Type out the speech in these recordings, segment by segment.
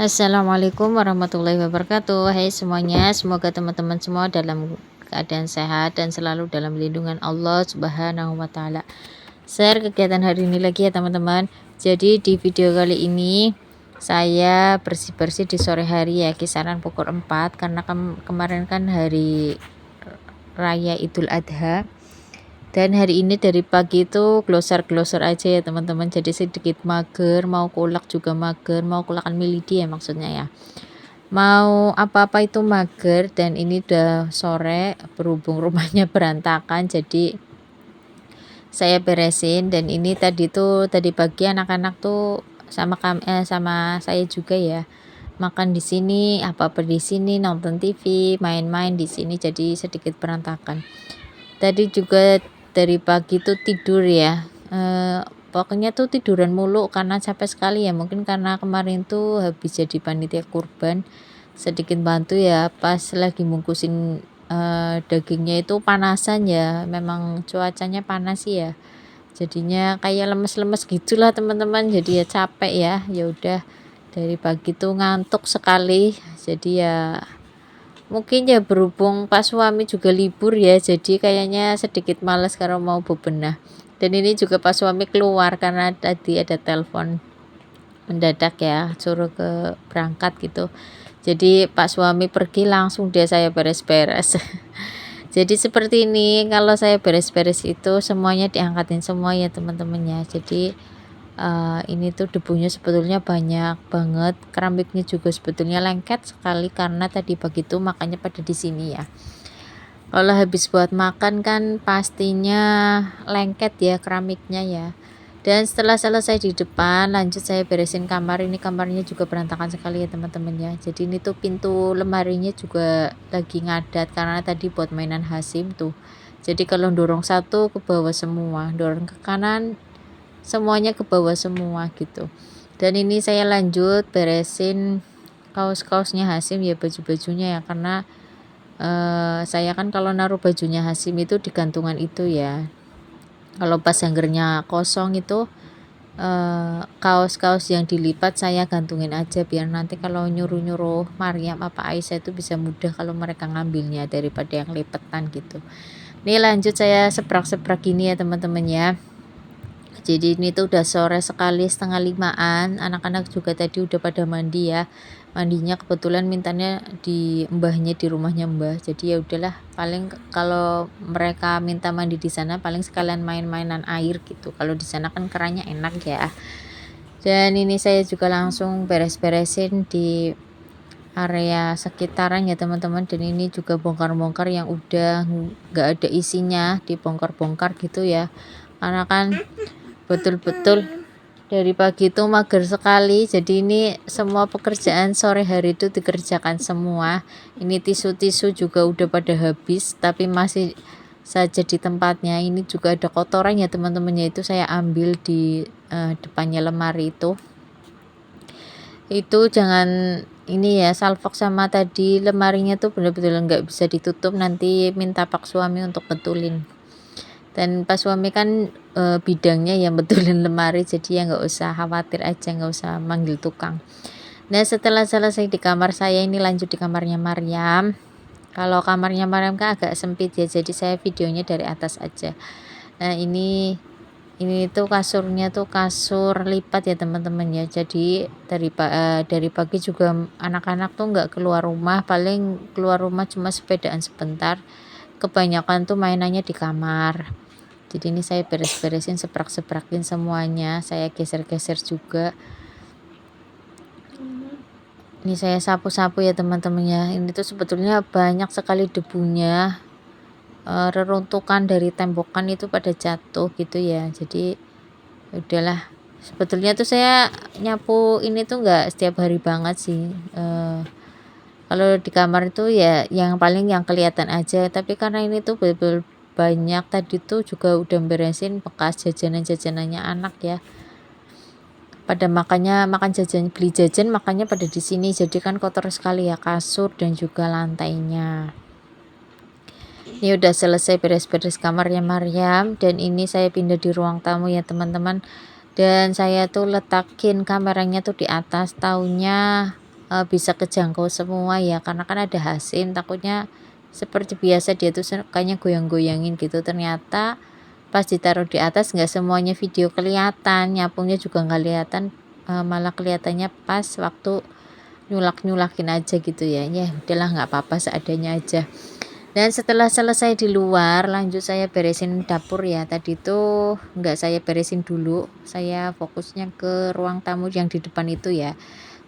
Assalamualaikum warahmatullahi wabarakatuh. Hai semuanya, semoga teman-teman semua dalam keadaan sehat dan selalu dalam lindungan Allah Subhanahu wa taala. Share kegiatan hari ini lagi ya teman-teman. Jadi di video kali ini saya bersih-bersih di sore hari ya, kisaran pukul 4 karena kemarin kan hari raya Idul Adha. Dan hari ini dari pagi itu glosor-glosor aja ya teman-teman, jadi sedikit mager, mau kulak juga mager, mau kulakan milidi ya maksudnya ya, mau apa-apa itu mager. Dan ini udah sore, berhubung rumahnya berantakan jadi saya beresin. Dan ini tadi pagi anak-anak tuh sama saya juga ya, makan di sini, apa-apa di sini, nonton TV, main-main di sini, jadi sedikit berantakan. Tadi juga dari pagi tuh tidur ya, pokoknya tuh tiduran mulu karena capek sekali ya, mungkin karena kemarin tuh habis jadi panitia kurban, sedikit bantu ya pas lagi bungkusin dagingnya itu panasan ya, memang cuacanya panas sih ya, jadinya kayak lemes-lemes gitulah teman-teman, jadi ya capek ya. Ya udah, dari pagi tuh ngantuk sekali, jadi ya mungkin ya berhubung pas suami juga libur ya, jadi kayaknya sedikit males kalau mau bebenah. Dan ini juga pas suami keluar karena tadi ada telepon mendadak ya, suruh ke berangkat gitu. Jadi Pak suami pergi langsung dia saya beres-beres. Jadi seperti ini, kalau saya beres-beres itu semuanya diangkatin semua ya teman-teman ya. Jadi ini tuh debunya sebetulnya banyak banget, keramiknya juga sebetulnya lengket sekali karena tadi pagi tuh makannya pada di sini ya. Kalau habis buat makan kan pastinya lengket ya keramiknya ya. Dan setelah selesai di depan, lanjut saya beresin kamar. Ini kamarnya juga berantakan sekali ya teman-teman ya. Jadi ini tuh pintu lemarinya juga lagi ngadat karena tadi buat mainan Hasim tuh. Jadi kalau dorong satu ke bawah semua, dorong ke kanan semuanya ke bawah semua gitu. Dan ini saya lanjut beresin kaos-kaosnya Hasim ya, baju-bajunya ya, karena saya kan kalau naruh bajunya Hasim itu di gantungan itu ya, kalau pas hangernya kosong itu kaos-kaos yang dilipat saya gantungin aja, biar nanti kalau nyuruh-nyuruh Maryam apa Aisyah itu bisa mudah kalau mereka ngambilnya daripada yang lipetan gitu. Ini lanjut saya seprak-seprak gini ya teman-teman ya. Jadi ini tuh udah sore sekali, 4:30-an, anak-anak juga tadi udah pada mandi ya. Mandinya kebetulan mintanya di mbahnya, di rumahnya mbah. Jadi ya udahlah, paling kalau mereka minta mandi di sana paling sekalian main-mainan air gitu. Kalau di sana kan kerannya enak ya. Dan ini saya juga langsung beres-beresin di area sekitaran ya teman-teman. Dan ini juga bongkar-bongkar yang udah nggak ada isinya, dibongkar-bongkar gitu ya. Karena kan betul-betul dari pagi itu mager sekali, jadi ini semua pekerjaan sore hari itu dikerjakan semua. Ini tisu-tisu juga udah pada habis tapi masih saja di tempatnya. Ini juga ada kotoran ya teman-temannya, itu saya ambil di depannya lemari itu jangan ini ya, salfok sama tadi lemarinya tuh bener-bener nggak bisa ditutup, nanti minta pak suami untuk betulin. Dan pas suami kan bidangnya yang betulin lemari, jadi ya nggak usah khawatir aja, nggak usah manggil tukang. Nah setelah selesai di kamar saya, ini lanjut di kamarnya Maryam. Kalau kamarnya Maryam kan agak sempit ya, jadi saya videonya dari atas aja. Nah ini tuh kasurnya tuh kasur lipat ya teman-teman ya. Jadi dari pagi juga anak-anak tuh nggak keluar rumah, paling keluar rumah cuma sepedaan sebentar, kebanyakan tuh mainannya di kamar. Jadi ini saya beres-beresin, seprak-seprakin semuanya, saya geser-geser juga. Ini saya sapu-sapu ya teman-teman ya. Ini tuh sebetulnya banyak sekali debunya, reruntukan dari tembokan itu pada jatuh gitu ya. Jadi udahlah, sebetulnya tuh saya nyapu ini tuh nggak setiap hari banget sih. Kalau di kamar itu ya yang paling yang kelihatan aja, tapi karena ini tuh betul banyak, tadi tuh juga udah beresin bekas jajanan-jajanannya anak ya, pada makan jajan, beli jajan makannya pada di sini, jadi kan kotor sekali ya kasur dan juga lantainya. Ini udah selesai beres-beres kamarnya Maryam, dan ini saya pindah di ruang tamu ya teman-teman. Dan saya tuh letakin kameranya tuh di atas, taunya bisa kejangkau semua ya, karena kan ada Hasim, takutnya seperti biasa dia tuh sukanya goyang-goyangin gitu, ternyata pas ditaruh di atas nggak semuanya video kelihatan, nyapunya juga nggak kelihatan, malah kelihatannya pas waktu nyulak-nyulakin aja gitu ya. Ya udahlah, nggak apa-apa, seadanya aja. Dan setelah selesai di luar, lanjut saya beresin dapur ya. Tadi tuh nggak saya beresin dulu, saya fokusnya ke ruang tamu yang di depan itu ya.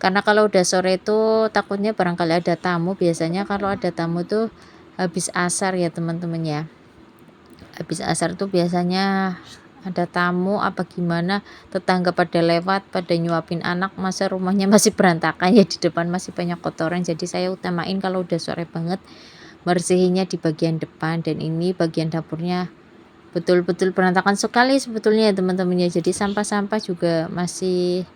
Karena kalau udah sore itu takutnya barangkali ada tamu. Biasanya kalau ada tamu tuh habis asar ya teman-teman ya. Habis asar tuh biasanya ada tamu apa gimana, tetangga pada lewat pada nyuapin anak, masa rumahnya masih berantakan ya, di depan masih banyak kotoran. Jadi saya utamain kalau udah sore banget bersihinnya di bagian depan, dan ini bagian dapurnya betul-betul berantakan sekali sebetulnya ya teman-teman ya. Jadi sampah-sampah juga masih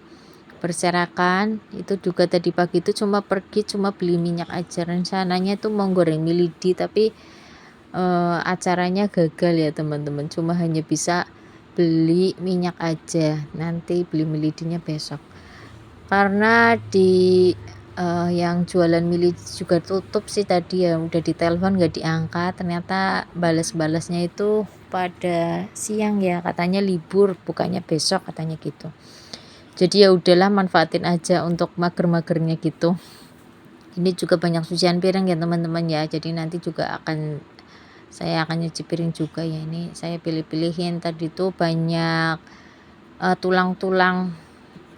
berserakan. Itu juga tadi pagi itu cuma beli minyak aja, rencananya tuh mau goreng mie lidi, tapi acaranya gagal ya teman-teman, cuma hanya bisa beli minyak aja, nanti beli mie lidinya besok, karena di yang jualan mie lidi juga tutup sih tadi ya, udah ditelepon nggak diangkat, ternyata balas-balasnya itu pada siang ya, katanya libur bukannya besok katanya gitu. Jadi ya udahlah, manfaatin aja untuk mager-magernya gitu. Ini juga banyak cucian piring ya teman-teman ya, jadi nanti juga saya akan nyuci piring juga ya. Ini saya pilih-pilihin, tadi tuh banyak tulang-tulang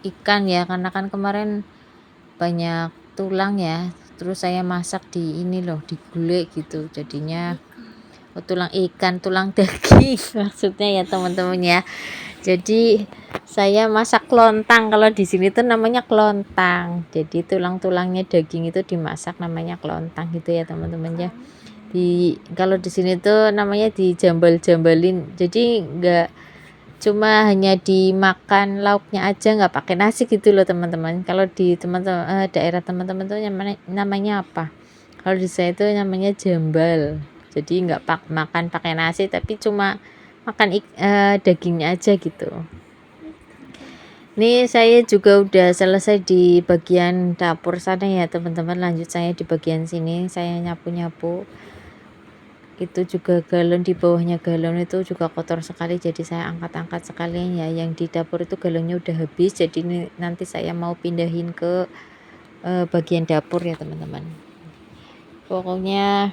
ikan ya, karena kan kemarin banyak tulang ya, terus saya masak di ini loh, di gulai gitu, jadinya tulang ikan, tulang daging maksudnya ya teman-teman ya. Jadi saya masak klontang, kalau di sini tuh namanya klontang, jadi tulang-tulangnya daging itu dimasak namanya klontang gitu ya teman-teman ya. Kalau di sini tuh namanya dijambal-jambalin, jadi nggak cuma hanya dimakan lauknya aja, nggak pakai nasi gitu loh teman-teman. Kalau di teman-teman daerah teman-teman tuh namanya apa? Kalau di saya itu namanya jambal, jadi nggak makan pakai nasi, tapi cuma makan dagingnya aja gitu. Nih saya juga udah selesai di bagian dapur sana ya teman-teman, lanjut saya di bagian sini, saya nyapu-nyapu. Itu juga galon, di bawahnya galon itu juga kotor sekali, jadi saya angkat-angkat sekalian ya. Yang di dapur itu galonnya udah habis, jadi ini nanti saya mau pindahin ke bagian dapur ya teman-teman. Pokoknya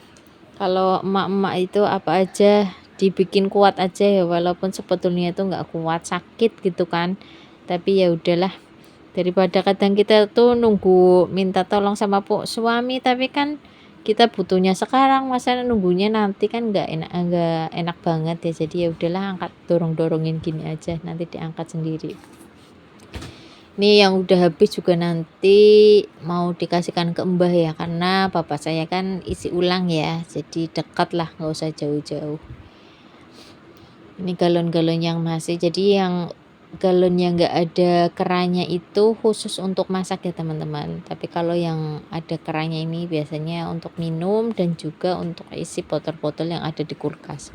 kalau emak-emak itu apa aja dibikin kuat aja ya, walaupun sebetulnya itu nggak kuat, sakit gitu kan, tapi ya udahlah, daripada kadang kita tuh nunggu minta tolong sama suami, tapi kan kita butuhnya sekarang, masa nunggunya nanti, kan nggak enak banget ya. Jadi ya udahlah, angkat, dorongin gini aja, nanti diangkat sendiri. Ini yang udah habis juga nanti mau dikasihkan ke Mbah ya, karena bapak saya kan isi ulang ya, jadi dekat lah, nggak usah jauh-jauh. Ini galon-galon yang masih, jadi yang galon yang nggak ada kerannya itu khusus untuk masak ya teman-teman, tapi kalau yang ada kerannya ini biasanya untuk minum dan juga untuk isi botol-botol yang ada di kulkas.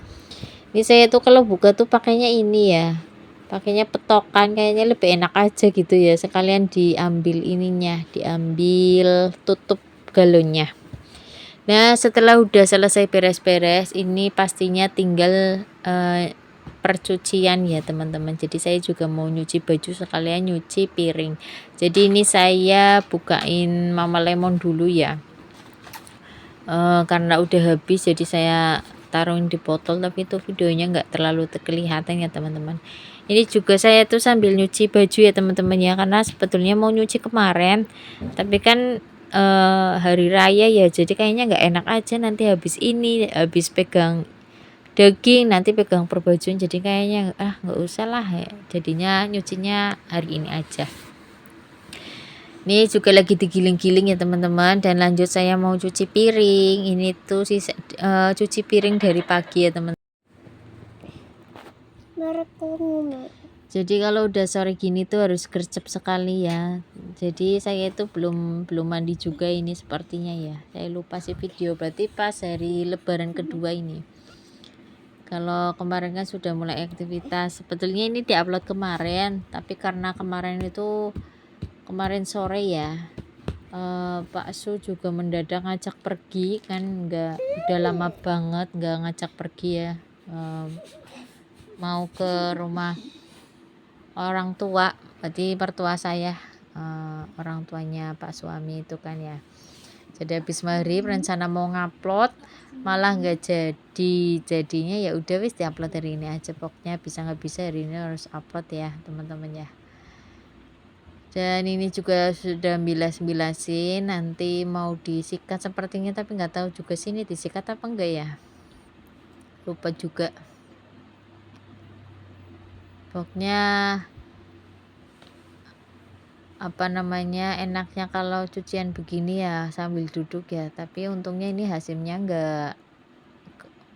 Ini saya tuh kalau buka tuh pakainya ini ya, pakainya petokan, kayaknya lebih enak aja gitu ya, sekalian diambil ininya, diambil tutup galonnya. Nah setelah udah selesai beres-beres, ini pastinya tinggal percucian ya teman-teman. Jadi saya juga mau nyuci baju sekalian nyuci piring. Jadi ini saya bukain Mama Lemon dulu ya, karena udah habis, jadi saya taruhin di botol, tapi itu videonya nggak terlalu kelihatan ya teman-teman. Ini juga saya tuh sambil nyuci baju ya teman-teman ya, karena sebetulnya mau nyuci kemarin, tapi kan hari raya ya, jadi kayaknya nggak enak aja nanti habis pegang daging, nanti pegang perbajuan, jadi kayaknya nggak usah lah ya, jadinya nyucinya hari ini aja. Ini juga lagi digiling-giling ya teman-teman, dan lanjut saya mau cuci piring. Ini tuh cuci piring dari pagi ya teman-teman. Jadi kalau udah sore gini tuh harus gercep sekali ya. Jadi saya itu belum mandi juga ini sepertinya ya, saya lupa sih video, berarti pas hari lebaran kedua ini. Kalau kemarin kan sudah mulai aktivitas, sebetulnya ini diupload kemarin, tapi karena kemarin sore ya, Pak Su juga mendadak ngajak pergi kan, udah lama banget nggak ngajak pergi ya, mau ke rumah orang tua, berarti mertua saya, orang tuanya Pak suami itu kan ya. Jadi habis maghrib rencana mau ngupload malah nggak jadi, jadinya ya udah wis diupload hari ini aja, pokoknya bisa nggak bisa hari ini harus upload ya teman-teman ya. Dan ini juga sudah bilas-bilasin, nanti mau disikat sepertinya, tapi nggak tahu juga sini disikat apa enggak ya, lupa juga. Pokoknya apa namanya, enaknya kalau cucian begini ya sambil duduk ya, tapi untungnya ini hasilnya enggak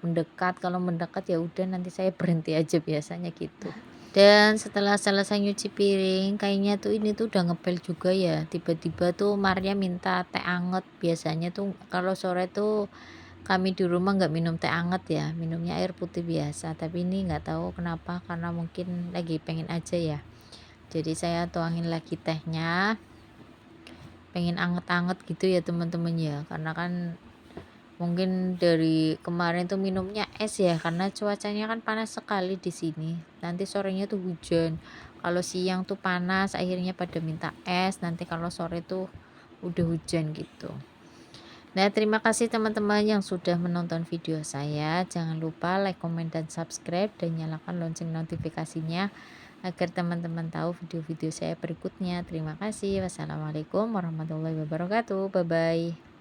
mendekat. Kalau mendekat ya udah nanti saya berhenti aja biasanya gitu. Dan setelah selesai nyuci piring, kayaknya tuh ini tuh udah ngepel juga ya, tiba-tiba tuh Maria minta teh anget. Biasanya tuh kalau sore tuh kami di rumah nggak minum teh anget ya, minumnya air putih biasa, tapi ini nggak tahu kenapa, karena mungkin lagi pengen aja ya. Jadi saya tuangin lagi tehnya, pengen anget-anget gitu ya teman-teman ya, karena kan mungkin dari kemarin tuh minumnya es ya, karena cuacanya kan panas sekali di sini. Nanti sorenya tuh hujan, kalau siang tuh panas akhirnya pada minta es, nanti kalau sore tuh udah hujan gitu. Nah, terima kasih teman-teman yang sudah menonton video saya. Jangan lupa like, comment, dan subscribe, dan nyalakan lonceng notifikasinya agar teman-teman tahu video-video saya berikutnya. Terima kasih. Wassalamualaikum warahmatullahi wabarakatuh. Bye bye.